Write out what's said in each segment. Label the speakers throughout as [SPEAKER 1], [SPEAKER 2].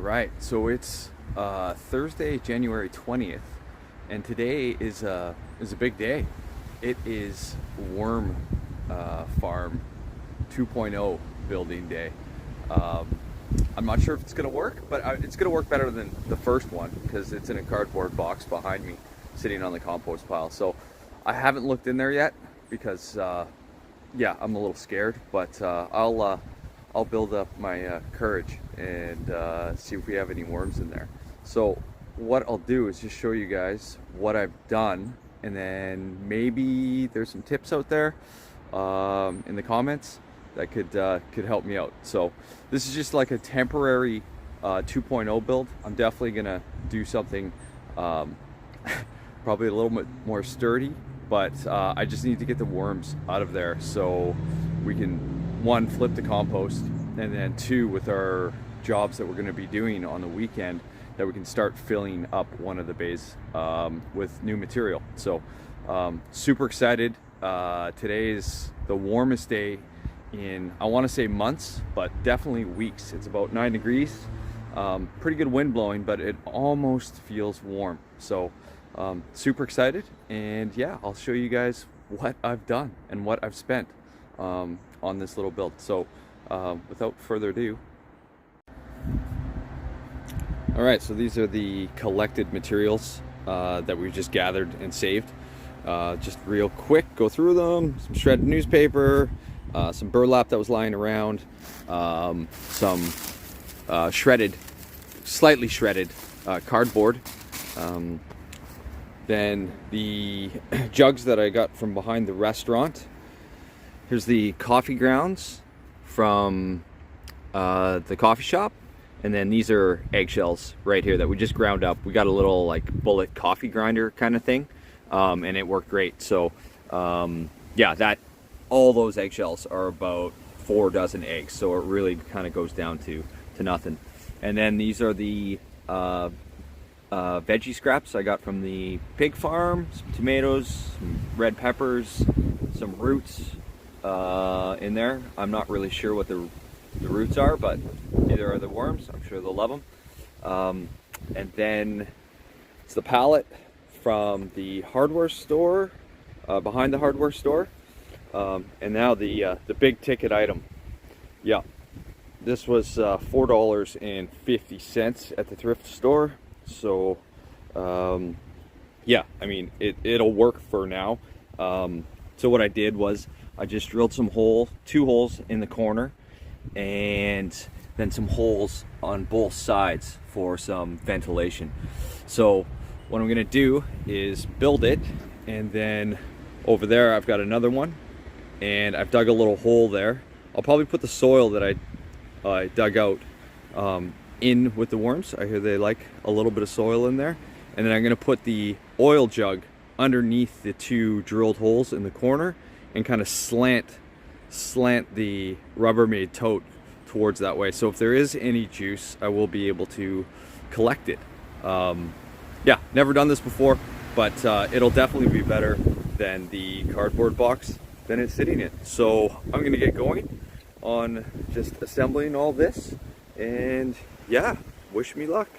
[SPEAKER 1] right, so it's Thursday, January 20th, and today is a big day. It is Worm Farm 2.0 building day. I'm not sure if it's going to work, but it's going to work better than the first one because it's in a cardboard box behind me, sitting on the compost pile. So I haven't looked in there yet because, yeah, I'm a little scared. But I'll build up my courage and see if we have any worms in there. So what I'll do is just show you guys what I've done, and then maybe there's some tips out there in the comments that could help me out. So this is just like a temporary 2.0 build. I'm definitely gonna do something probably a little bit more sturdy, but I just need to get the worms out of there so we can, one, flip the compost, and then two, with our jobs that we're going to be doing on the weekend, that we can start filling up one of the bays with new material. So super excited. Today is the warmest day in, I want to say months, but definitely weeks. It's about 9 degrees. Pretty good wind blowing, but it almost feels warm. So super excited, and yeah, I'll show you guys what I've done and what I've spent on this little build. So without further ado, all right, so these are the collected materials that we've just gathered and saved. Just real quick, go through them. Some shredded newspaper, some burlap that was lying around, some slightly shredded cardboard. Then the jugs that I got from behind the restaurant. Here's the coffee grounds from the coffee shop. And then these are eggshells right here that we just ground up. We got a little like bullet coffee grinder kind of thing, and it worked great. So yeah, all those eggshells are about 4 dozen eggs. So it really kind of goes down to nothing. And then these are the veggie scraps I got from the pig farm. Some tomatoes, some red peppers, some roots in there. I'm not really sure what the roots are, but either are the worms. I'm sure they'll love them. And then it's the pallet from the hardware store, behind the hardware store. And now the big ticket item. Yeah, this was $4.50 at the thrift store. So yeah, I mean it'll work for now. So what I did was I just drilled some 2 holes in the corner, and then some holes on both sides for some ventilation. So what I'm gonna do is build it, and then over there I've got another one, and I've dug a little hole there. I'll probably put the soil that I dug out in with the worms. I hear they like a little bit of soil in there. And then I'm gonna put the oil jug underneath the 2 drilled holes in the corner and kind of slant the Rubbermaid tote towards that way. So if there is any juice, I will be able to collect it. Yeah, never done this before, but it'll definitely be better than the cardboard box that it's sitting in. So I'm gonna get going on just assembling all this, and yeah, wish me luck.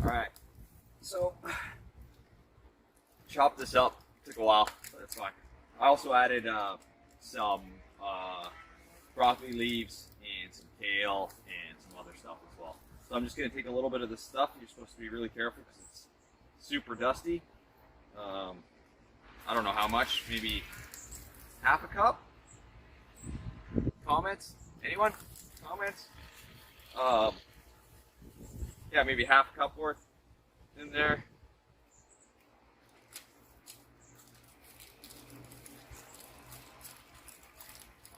[SPEAKER 1] Alright, so chop this up. Took a while, but it's fine. I also added some broccoli leaves and some kale and some other stuff as well. So I'm just going to take a little bit of this stuff. You're supposed to be really careful because it's super dusty. I don't know how much, maybe half a cup? Comments? Anyone? Comments? Yeah, maybe half a cup worth in there.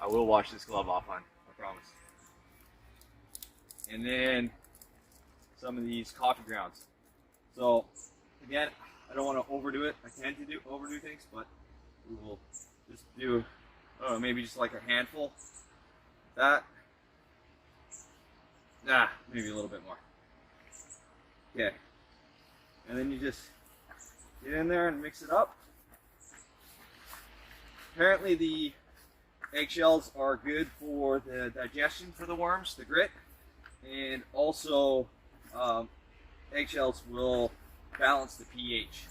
[SPEAKER 1] I will wash this glove off on, I promise. And then some of these coffee grounds. So again, I don't want to overdo it. I tend to overdo things, but we will just do, I don't know, maybe just like a handful. That. Maybe a little bit more. Okay. And then you just get in there and mix it up. Apparently the eggshells are good for the digestion for the worms, the grit, and also eggshells will balance the pH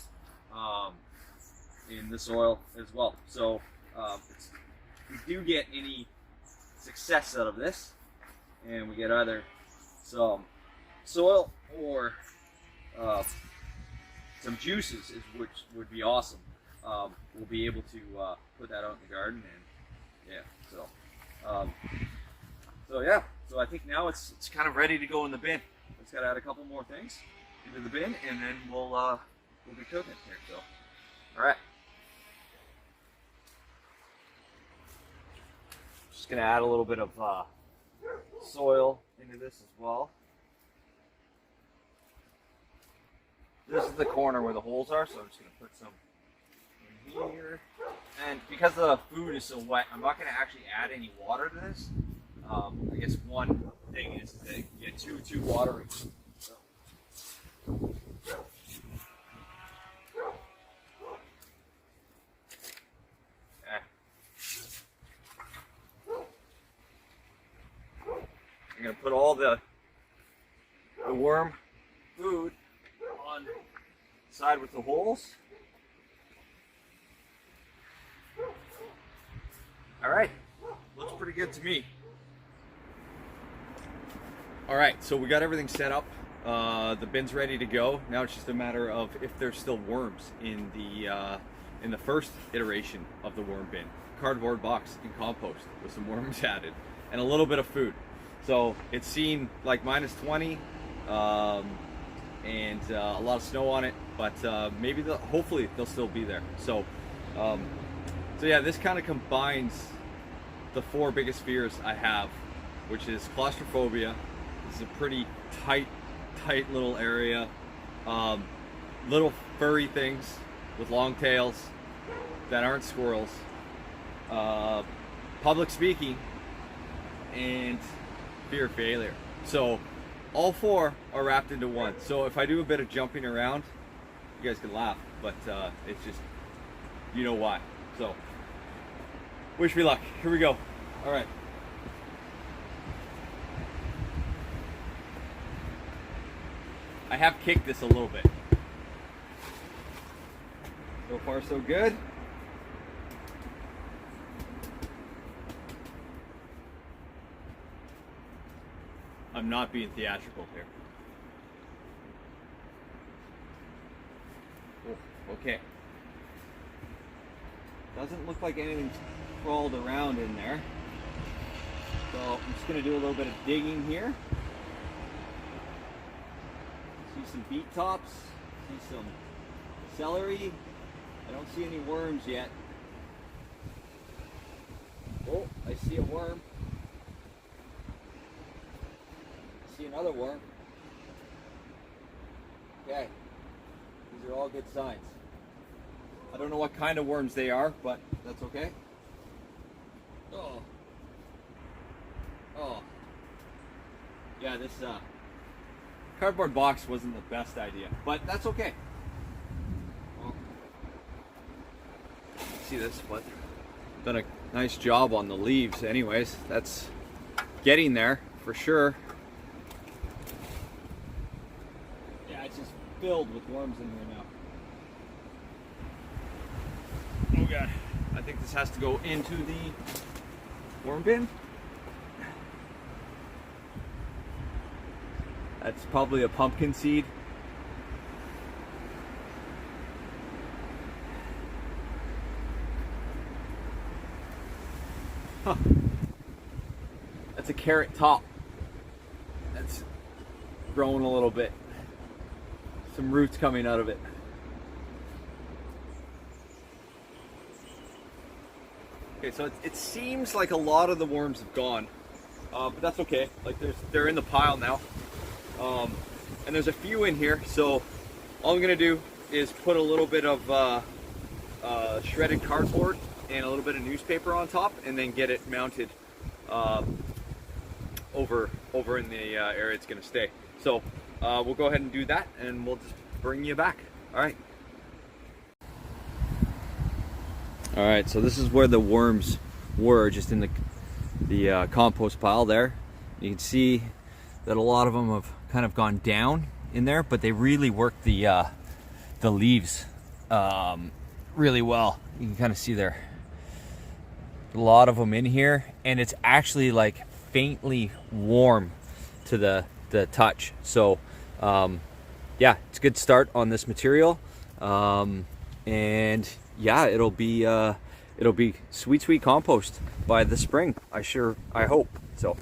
[SPEAKER 1] in the soil as well. So if we do get any success out of this, and we get either some soil or some juices, which would be awesome. We'll be able to put that out in the garden, and yeah. So I think now it's kind of ready to go in the bin. Just got to add a couple more things into the bin, and then we'll be cooking here. So, all right. Just gonna add a little bit of soil into this as well. This is the corner where the holes are, so I'm just gonna put some in here. And because the food is so wet, I'm not gonna actually add any water to this. I guess one thing is to get too watery. So. I'm gonna put all the worm food on the side with the holes. All right, looks pretty good to me. All right, so we got everything set up. The bin's ready to go. Now it's just a matter of if there's still worms in the first iteration of the worm bin. Cardboard box and compost with some worms added and a little bit of food. So it's seen like -20 and a lot of snow on it, but maybe hopefully they'll still be there. So yeah, this kind of combines the 4 biggest fears I have, which is claustrophobia. This is a pretty tight little area. Little furry things with long tails that aren't squirrels. Public speaking, and fear of failure. So all 4 are wrapped into one. So if I do a bit of jumping around, you guys can laugh, but it's just, you know why. So wish me luck. Here we go. All right. I have kicked this a little bit. So far so good. I'm not being theatrical here. Oh, okay. Doesn't look like anything's crawled around in there. So I'm just gonna do a little bit of digging here. See some beet tops, see some celery. I don't see any worms yet. Oh, I see a worm. See another worm. Okay, these are all good signs. I don't know what kind of worms they are, but that's okay. Oh, yeah, this cardboard box wasn't the best idea, but that's okay. Well, see this, but done a nice job on the leaves anyways. That's getting there for sure. Yeah, it's just filled with worms in here now. Oh god, I think this has to go into the worm bin. That's probably a pumpkin seed. Huh. That's a carrot top. That's growing a little bit. Some roots coming out of it. Okay, so it seems like a lot of the worms have gone, but that's okay. Like they're in the pile now, and there's a few in here. So all I'm gonna do is put a little bit of shredded cardboard and a little bit of newspaper on top, and then get it mounted over in the area it's gonna stay. So we'll go ahead and do that, and we'll just bring you back. All right, so this is where the worms were, just in the compost pile there. You can see that a lot of them have kind of gone down in there, but they really work the leaves really well. You can kind of see there a lot of them in here, and it's actually like faintly warm to the touch. So yeah, it's a good start on this material, and yeah, it'll be sweet compost by the spring. I hope so.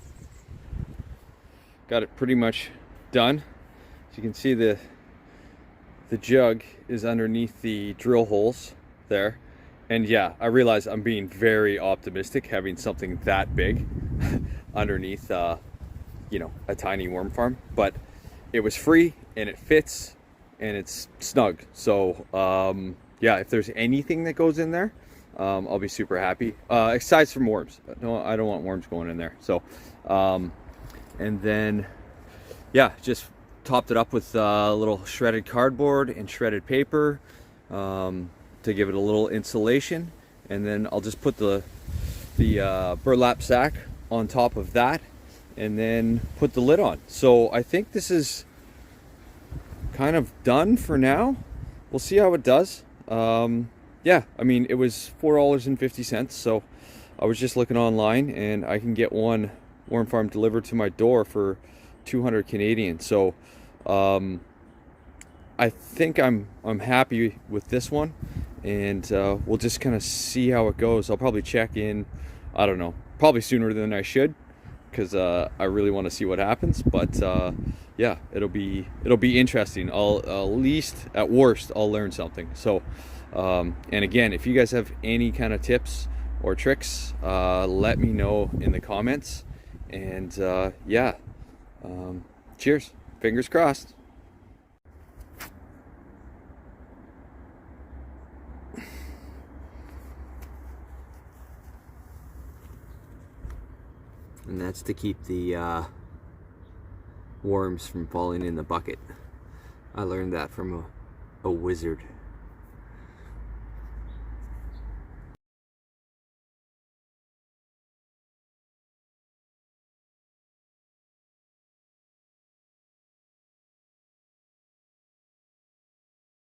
[SPEAKER 1] Got it pretty much done. As you can see, the jug is underneath the drill holes there. And yeah, I realize I'm being very optimistic having something that big underneath you know, a tiny worm farm, but it was free and it fits and it's snug. So yeah, if there's anything that goes in there, I'll be super happy. Aside from worms. No, I don't want worms going in there. So and then yeah, just topped it up with a little shredded cardboard and shredded paper to give it a little insulation, and then I'll just put the burlap sack on top of that and then put the lid on. So I think this is kind of done for now. We'll see how it does. Yeah, I mean, it was $4.50, so I was just looking online and I can get one worm farm delivered to my door for 200 Canadian. So I think I'm happy with this one, and we'll just kind of see how it goes. I'll probably check in, I don't know, probably sooner than I should, because I really want to see what happens. But yeah, it'll be interesting. I'll at least, at worst, I'll learn something. So and again, if you guys have any kind of tips or tricks, let me know in the comments. And yeah, cheers, fingers crossed. And that's to keep the worms from falling in the bucket. I learned that from a wizard.